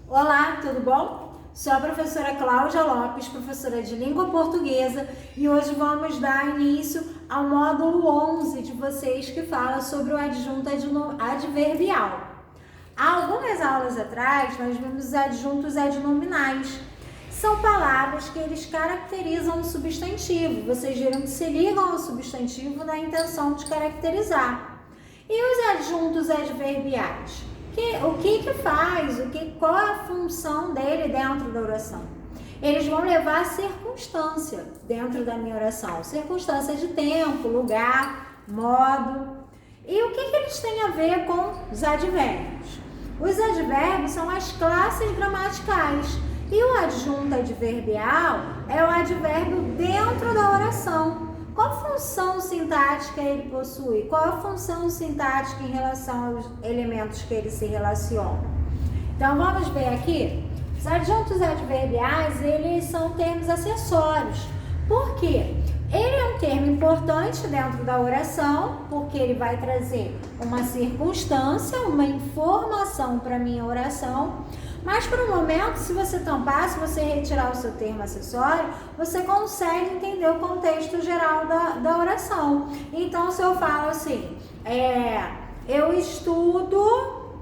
Olá, tudo bom? Sou a professora Cláudia Lopes, professora de língua portuguesa, e hoje vamos dar início ao módulo 11 de vocês que fala sobre o adjunto adverbial. Há algumas aulas atrás, nós vimos os adjuntos adnominais. São palavras que eles caracterizam o substantivo. Vocês viram que se ligam ao substantivo na intenção de caracterizar. E os adjuntos adverbiais? O que faz? Qual é a função dele dentro da oração? Eles vão levar a circunstância dentro da minha oração. Circunstância de tempo, lugar, modo. E o que eles têm a ver com os advérbios? Os advérbios são as classes gramaticais. E o adjunto adverbial é o advérbio dentro da oração. Qual função sintática ele possui? Qual a função sintática em relação aos elementos que ele se relaciona? Então, vamos ver aqui. Os adjuntos adverbiais, eles são termos acessórios. Por quê? Ele é um termo importante dentro da oração, porque ele vai trazer uma circunstância, uma informação para a minha oração. Mas, por um momento, se você tampar, se você retirar o seu termo acessório, você consegue entender o contexto geral da oração. Então, se eu falo assim, eu estudo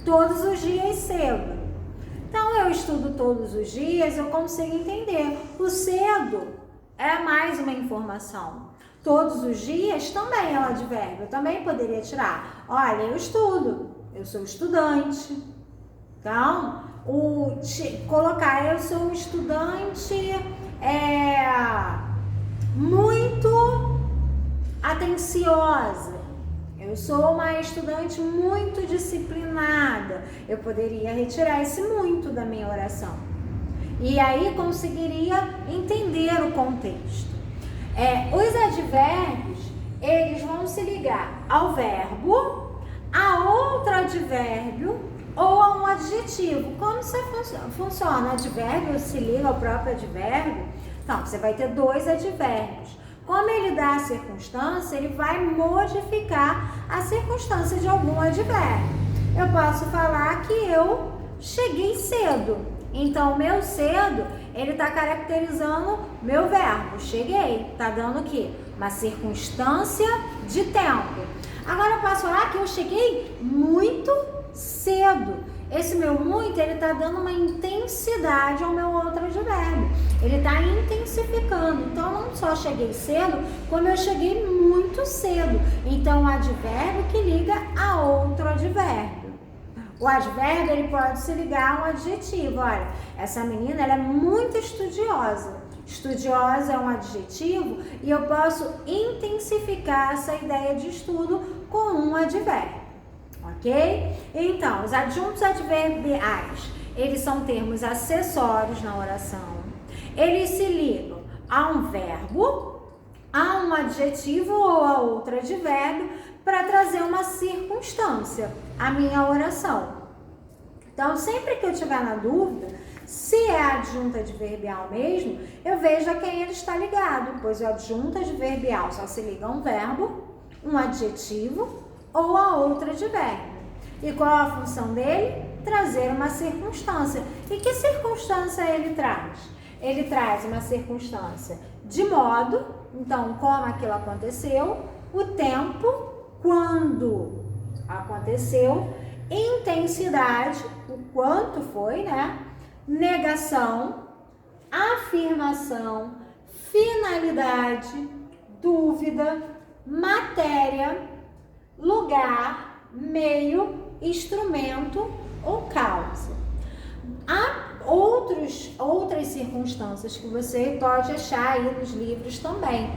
todos os dias cedo. Então, eu estudo todos os dias, eu consigo entender. O cedo é mais uma informação. Todos os dias também é um advérbio. Eu também poderia tirar. Olha, eu estudo, eu sou estudante. Então, colocar eu sou um estudante muito atenciosa. Eu sou uma estudante muito disciplinada. Eu poderia retirar esse muito da minha oração. E aí conseguiria entender o contexto. Os advérbios, eles vão se ligar ao verbo, a outro advérbio ou a um adjetivo. Como isso funciona? O advérbio se liga ao próprio advérbio. Então, você vai ter dois advérbios. Como ele dá a circunstância, ele vai modificar a circunstância de algum advérbio. Eu posso falar que eu cheguei cedo. Então, meu cedo, ele está caracterizando meu verbo. Cheguei. Está dando o quê? Uma circunstância de tempo. Agora, eu posso falar que eu cheguei muito cedo. Esse meu muito, ele está dando uma intensidade ao meu outro advérbio. Ele está intensificando. Então, não só cheguei cedo, como eu cheguei muito cedo. Então, o advérbio que liga a outro advérbio. O advérbio, ele pode se ligar a um adjetivo. Olha, essa menina, ela é muito estudiosa. Estudiosa é um adjetivo e eu posso intensificar essa ideia de estudo com um advérbio. Ok? Então, os adjuntos adverbiais, eles são termos acessórios na oração. Eles se ligam a um verbo, a um adjetivo ou a outro advérbio para trazer uma circunstância à minha oração. Então, sempre que eu tiver na dúvida, se é adjunto adverbial mesmo, eu vejo a quem ele está ligado, pois o adjunto adverbial só se liga a um verbo, um adjetivo ou a outro advérbio. E qual a função dele? Trazer uma circunstância. E que circunstância ele traz? Ele traz uma circunstância de modo, então como aquilo aconteceu, o tempo, quando aconteceu, intensidade, o quanto foi, né? Negação, afirmação, finalidade, dúvida, matéria, lugar, meio, instrumento ou causa. Há outras circunstâncias que você pode achar aí nos livros também.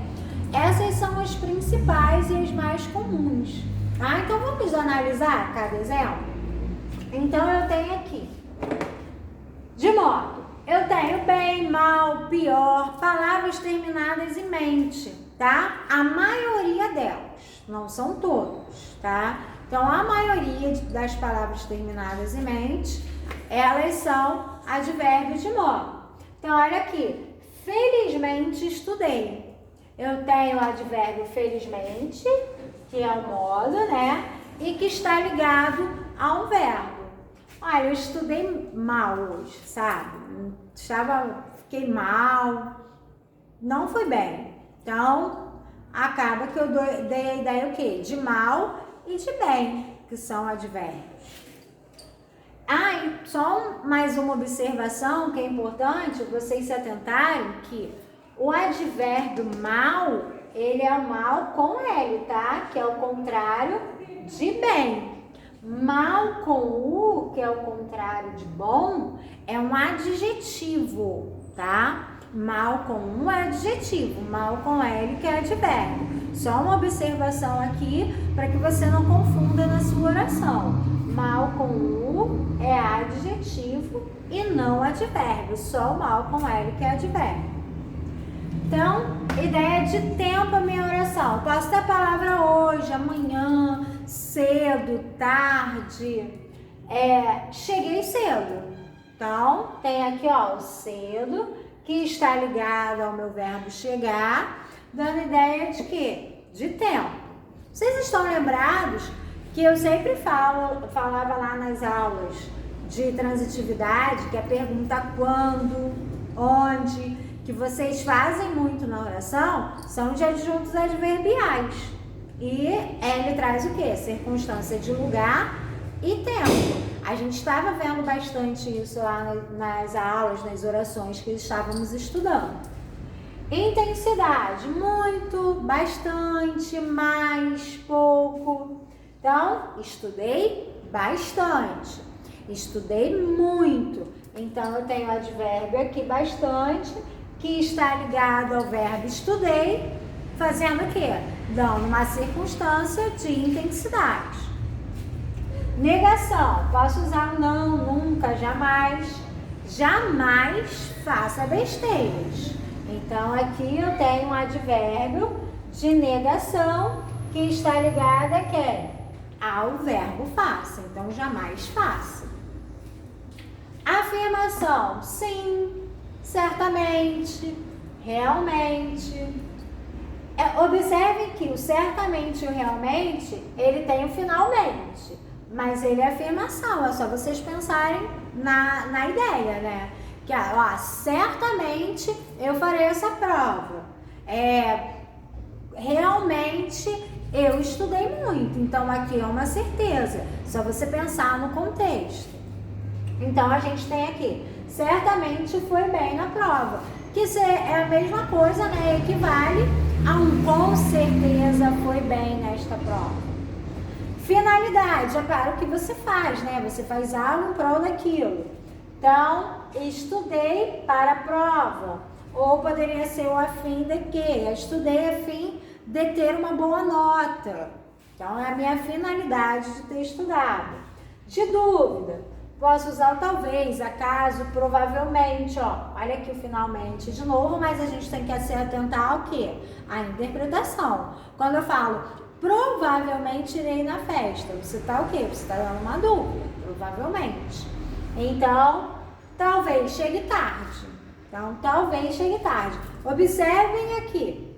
Essas são as principais e as mais comuns. Tá? Então, vamos analisar cada exemplo? Então, eu tenho aqui, de modo, eu tenho bem, mal, pior, palavras terminadas em mente, tá? A maioria delas, não são todas, tá? Então, a maioria das palavras terminadas em mente, elas são advérbios de modo. Então, olha aqui, felizmente estudei. Eu tenho o advérbio felizmente, que é o modo, né? E que está ligado a um verbo. Olha, olha, eu estudei mal hoje, sabe? Fiquei mal, não fui bem. Então, acaba que eu dei a ideia o quê? De mal e de bem, que são advérbios. E só mais uma observação que é importante vocês se atentarem, que o advérbio mal, ele é o mal com L, tá? Que é o contrário de bem. Mal com U, que é o contrário de bom, é um adjetivo, tá? Mal com U é adjetivo, mal com L que é advérbio. Só uma observação aqui para que você não confunda na sua oração. Mal com U é adjetivo e não advérbio, só o mal com L que é advérbio. Então, ideia de tempo a minha oração. Posso ter a palavra hoje, amanhã, cedo, tarde. Cheguei cedo. Então, tem aqui, ó, o cedo, que está ligado ao meu verbo chegar, dando ideia de quê? De tempo. Vocês estão lembrados que eu sempre falava lá nas aulas de transitividade, que a pergunta quando, onde, que vocês fazem muito na oração, são de adjuntos adverbiais. E ele traz o quê? Circunstância de lugar e tempo. A gente estava vendo bastante isso lá nas aulas, nas orações que estávamos estudando. Intensidade, muito, bastante, mais, pouco. Então, estudei bastante, estudei muito. Então, eu tenho o advérbio aqui bastante, que está ligado ao verbo estudei, fazendo o quê? Dando uma circunstância de intensidade. Negação, posso usar não, nunca, jamais. Jamais faça besteiras. Então, aqui eu tenho um advérbio de negação que está ligado a quem? Ao verbo faça. Então, jamais faça. Afirmação, sim, certamente, realmente. Observe que o certamente e o realmente, ele tem o finalmente, mas ele é afirmação, é só vocês pensarem na ideia, né? Que, certamente eu farei essa prova. Realmente eu estudei muito, então aqui é uma certeza, só você pensar no contexto. Então a gente tem aqui, certamente foi bem na prova, que é a mesma coisa, né? Equivale a um com certeza foi bem nesta prova. Finalidade, é para o que você faz, né? Você faz algo em prol daquilo. Então, estudei para a prova. Ou poderia ser o a fim de quê? Estudei a fim de ter uma boa nota. Então, é a minha finalidade de ter estudado. De dúvida, posso usar o talvez, acaso, provavelmente, ó. Olha aqui o finalmente de novo, mas a gente tem que se atentar ao quê? A interpretação. Quando eu falo provavelmente irei na festa, você tá o quê? Você tá dando uma dúvida, provavelmente. Então, talvez chegue tarde. Então, talvez chegue tarde. Observem aqui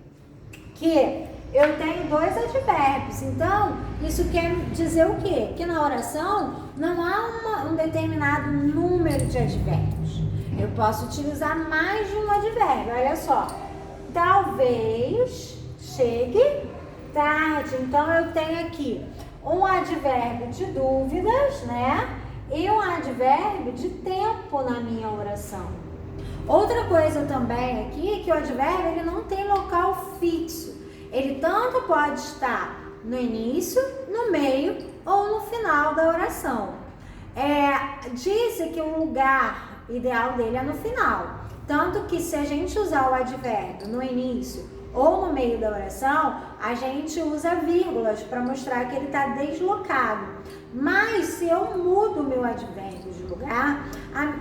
que eu tenho dois advérbios. Então, isso quer dizer o quê? Que na oração não há um determinado número de advérbios. Eu posso utilizar mais de um advérbio. Olha só. Talvez chegue tarde. Então, eu tenho aqui um advérbio de dúvidas, né? E um advérbio de tempo na minha oração. Outra coisa também aqui é que o advérbio ele não tem local fixo. Ele tanto pode estar no início, no meio ou no final da oração. Diz que o lugar ideal dele é no final. Tanto que se a gente usar o advérbio no início ou no meio da oração, a gente usa vírgulas para mostrar que ele está deslocado. Mas se eu mudo o meu advérbio de lugar,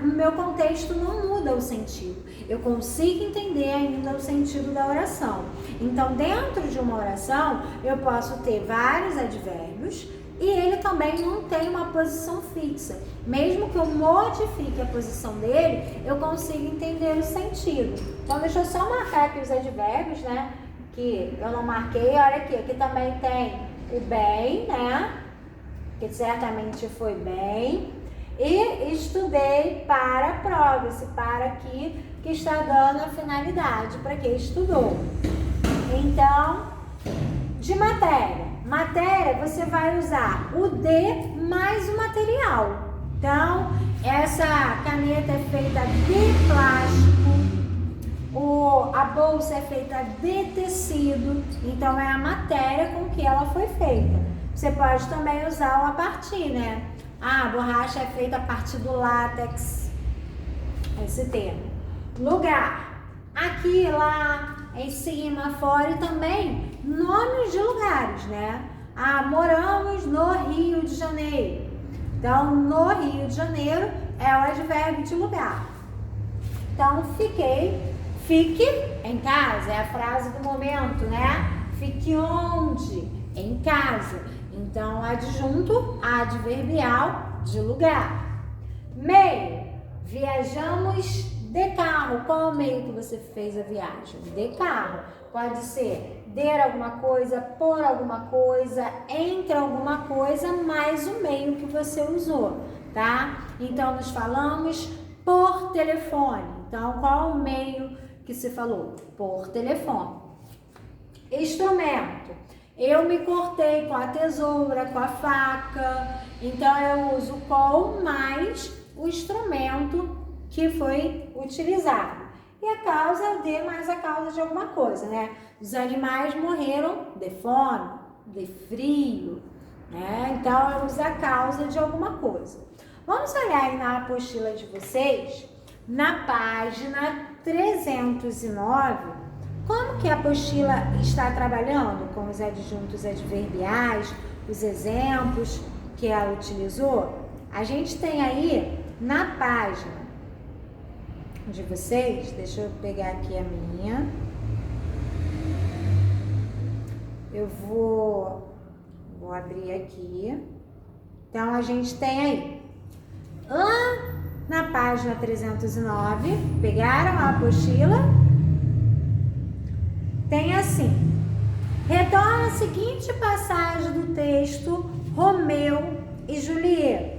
o meu contexto não muda o sentido. Eu consigo entender ainda o sentido da oração. Então, dentro de uma oração, eu posso ter vários advérbios e ele também não tem uma posição fixa. Mesmo que eu modifique a posição dele, eu consigo entender o sentido. Então, deixa eu só marcar aqui os advérbios, né? Que eu não marquei. Olha aqui, aqui também tem o bem, né? Que certamente foi bem. E estudei para a prova, esse para aqui que está dando a finalidade para quem estudou. Então, de matéria. Matéria, você vai usar o D mais o material. Então, essa caneta é feita de plástico, a bolsa é feita de tecido, então é a matéria com que ela foi feita. Você pode também usar o a partir, né? A borracha é feita a partir do látex, esse termo. Lugar, aqui, lá, em cima, fora e também nomes de lugares, né? Moramos no Rio de Janeiro. Então, no Rio de Janeiro é o advérbio de lugar. Então, fique em casa, é a frase do momento, né? Fique onde? Em casa. Então, adjunto adverbial de lugar. Meio, viajamos de carro. Qual o meio que você fez a viagem? De carro. Pode ser der alguma coisa, por alguma coisa, entre alguma coisa, mais o meio que você usou, tá? Então, nós falamos por telefone. Então, qual o meio que se falou? Por telefone. Instrumento. Eu me cortei com a tesoura, com a faca. Então, eu uso com mais o instrumento que foi utilizado. E a causa é o de mais a causa de alguma coisa, né? Os animais morreram de fome, de frio, né? Então, eu uso a causa de alguma coisa. Vamos olhar aí na apostila de vocês, na página 309, como que a apostila está trabalhando com os adjuntos adverbiais, os exemplos que ela utilizou. A gente tem aí na página de vocês, deixa eu pegar aqui a minha. Eu vou abrir aqui. Então, a gente tem aí, lá na página 309, pegaram a apostila? Tem assim: retorna a seguinte passagem do texto Romeu e Julieta.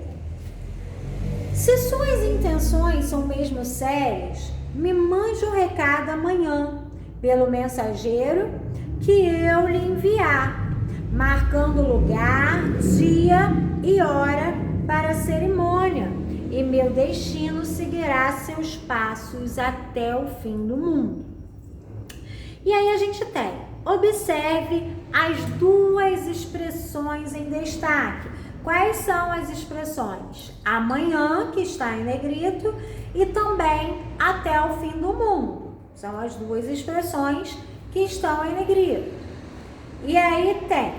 Se suas intenções são mesmo sérias, me mande um recado amanhã, pelo mensageiro que eu lhe enviar, marcando lugar, dia e hora para a cerimônia, e meu destino seguirá seus passos até o fim do mundo. E aí a gente tem, observe as duas expressões em destaque. Quais são as expressões? Amanhã, que está em negrito, e também até o fim do mundo. São as duas expressões que estão em negrito. E aí tem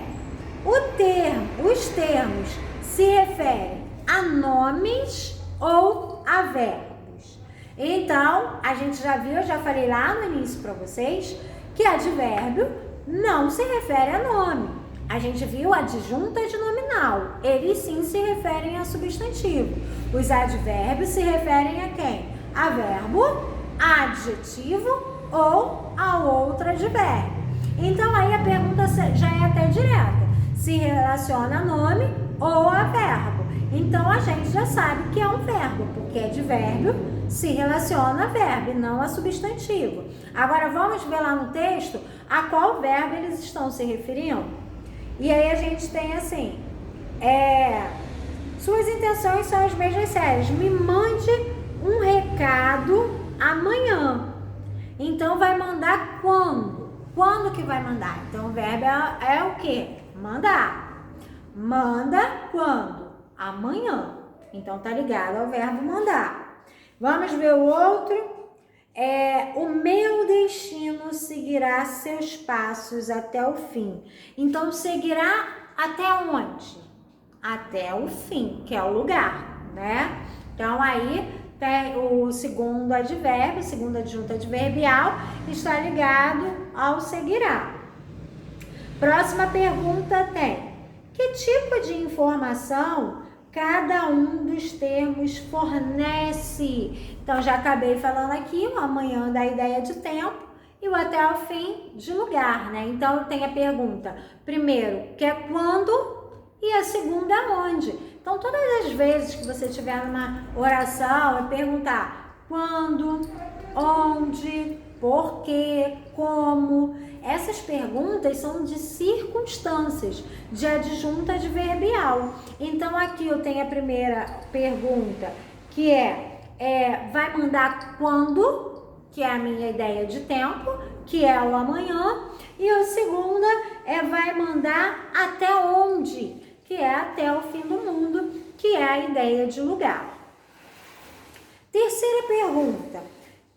os termos se referem a nomes ou a verbos. Então, a gente já viu, eu já falei lá no início para vocês, que advérbio não se refere a nome. A gente viu adjunto adnominal, eles sim se referem a substantivo. Os advérbios se referem a quem? A verbo, a adjetivo ou a outro advérbio. Então aí a pergunta já é até direta, se relaciona a nome ou a verbo. Então a gente já sabe que é um verbo, porque advérbio se relaciona a verbo e não a substantivo. Agora vamos ver lá no texto a qual verbo eles estão se referindo. E aí a gente tem assim, suas intenções são as mesmas sérias, me mande um recado amanhã. Então vai mandar quando? Quando que vai mandar? Então o verbo é o quê? Mandar. Manda quando? Amanhã. Então tá ligado ao verbo mandar. Vamos ver o outro. O meu destino seguirá seus passos até o fim. Então, seguirá até onde? Até o fim, que é o lugar, né? Então, aí tem o segundo advérbio, segundo adjunto adverbial, está ligado ao seguirá. Próxima pergunta tem: que tipo de informação cada um dos termos fornece? Então, já acabei falando aqui, o amanhã da ideia de tempo e o até o fim de lugar, né? Então, tem a pergunta, primeiro, que é quando E a segunda onde? Então, todas as vezes que você tiver uma oração, é perguntar quando, onde, por quê, como. Essas perguntas são de circunstâncias, de adjunta adverbial. Então, aqui eu tenho a primeira pergunta, que vai mandar quando, que é a minha ideia de tempo, que é o amanhã. E a segunda vai mandar até onde, que é até o fim do mundo, que é a ideia de lugar. Terceira pergunta: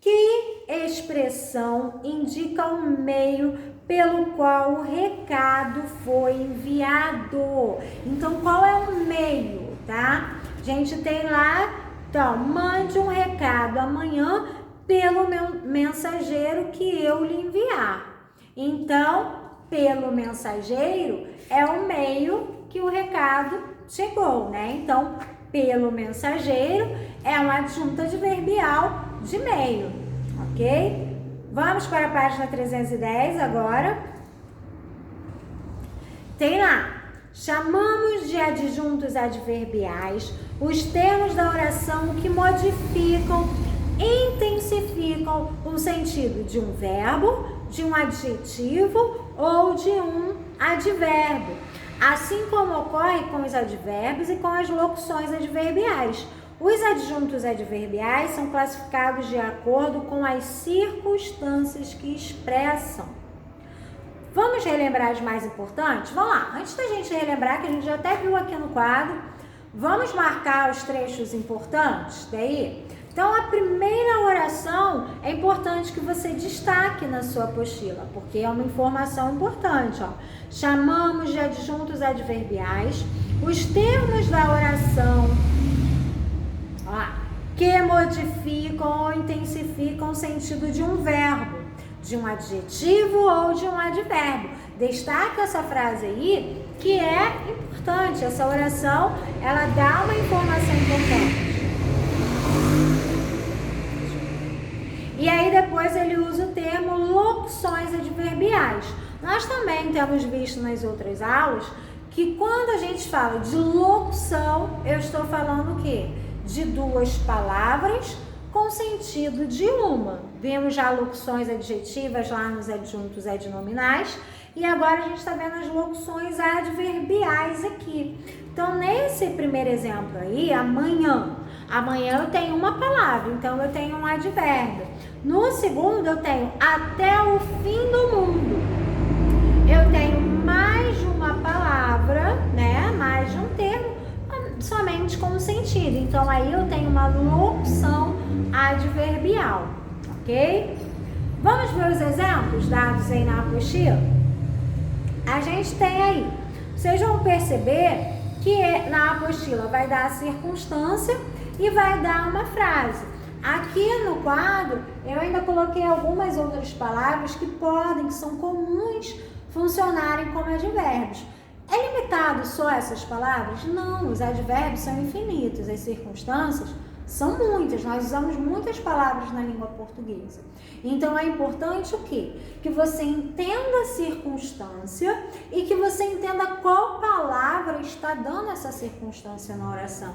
que expressão indica o meio pelo qual o recado foi enviado? Então, qual é o meio, tá? A gente tem lá, então, mande um recado amanhã pelo meu mensageiro que eu lhe enviar. Então, pelo mensageiro é o meio que o recado chegou, né? Então, pelo mensageiro é uma adjunta adverbial de meio, ok? Vamos para a página 310 agora. Tem lá: chamamos de adjuntos adverbiais os termos da oração que modificam, intensificam o sentido de um verbo, de um adjetivo ou de um advérbio, assim como ocorre com os advérbios e com as locuções adverbiais. Os adjuntos adverbiais são classificados de acordo com as circunstâncias que expressam. Vamos relembrar as mais importantes? Vamos lá, antes da gente relembrar, que a gente já até viu aqui no quadro, vamos marcar os trechos importantes daí? Então, a primeira oração é importante que você destaque na sua apostila, porque é uma informação importante, ó. Chamamos de adjuntos adverbiais os termos da oração, que modificam ou intensificam o sentido de um verbo, de um adjetivo ou de um advérbio. Destaca essa frase aí, que é importante. Essa oração, ela dá uma informação importante. E aí depois ele usa o termo locuções adverbiais. Nós também temos visto nas outras aulas que quando a gente fala de locução, eu estou falando o quê? De duas palavras com sentido de uma. Vimos já locuções adjetivas lá nos adjuntos adnominais e agora a gente está vendo as locuções adverbiais aqui. Então, nesse primeiro exemplo aí, amanhã eu tenho uma palavra, então eu tenho um advérbio. No segundo, eu tenho até o fim do mundo. Eu tenho mais de uma palavra, né? Mais de um termo, somente com sentido. Então, aí eu tenho uma locução adverbial, ok? Vamos ver os exemplos dados aí na apostila? A gente tem aí, vocês vão perceber que na apostila vai dar a circunstância e vai dar uma frase. Aqui no quadro, eu ainda coloquei algumas outras palavras que são comuns funcionarem como advérbios. É limitado só a essas palavras? Não, os advérbios são infinitos, as circunstâncias são muitas, nós usamos muitas palavras na língua portuguesa. Então é importante o quê? Que você entenda a circunstância e que você entenda qual palavra está dando essa circunstância na oração.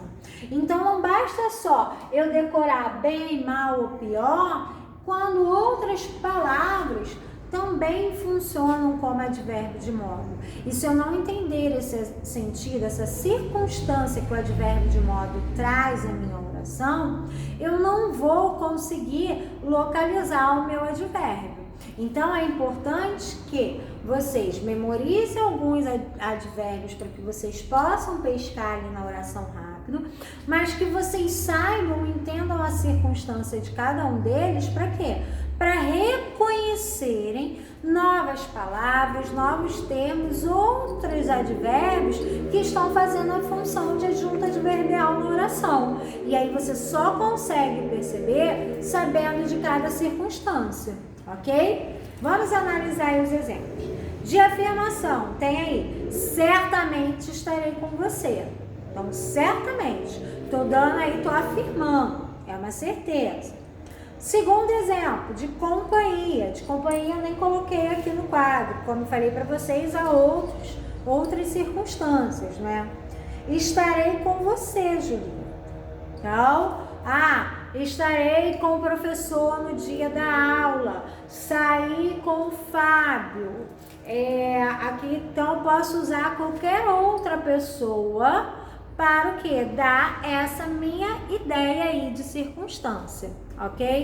Então não basta só eu decorar bem, mal ou pior, quando outras palavras também funcionam como advérbio de modo. E se eu não entender esse sentido, essa circunstância que o advérbio de modo traz à minha oração, eu não vou conseguir localizar o meu advérbio. Então é importante que vocês memorizem alguns advérbios para que vocês possam pescar ali na oração rápido, mas que vocês saibam, entendam a circunstância de cada um deles. Para quê? Para reconhecerem novas palavras, novos termos, outros advérbios que estão fazendo a função de adjunta adverbial na oração. E aí você só consegue perceber sabendo de cada circunstância, ok? Vamos analisar os exemplos. De afirmação, tem aí, certamente estarei com você. Então, certamente, estou dando aí, estou afirmando, é uma certeza. Segundo exemplo, de companhia eu nem coloquei aqui no quadro, como falei para vocês, há outros outras circunstâncias, né? Estarei com você, Julieta. Então, estarei com o professor no dia da aula. Saí com o Fábio. Aqui, então, posso usar qualquer outra pessoa para o quê? Dar essa minha ideia aí de circunstância, ok?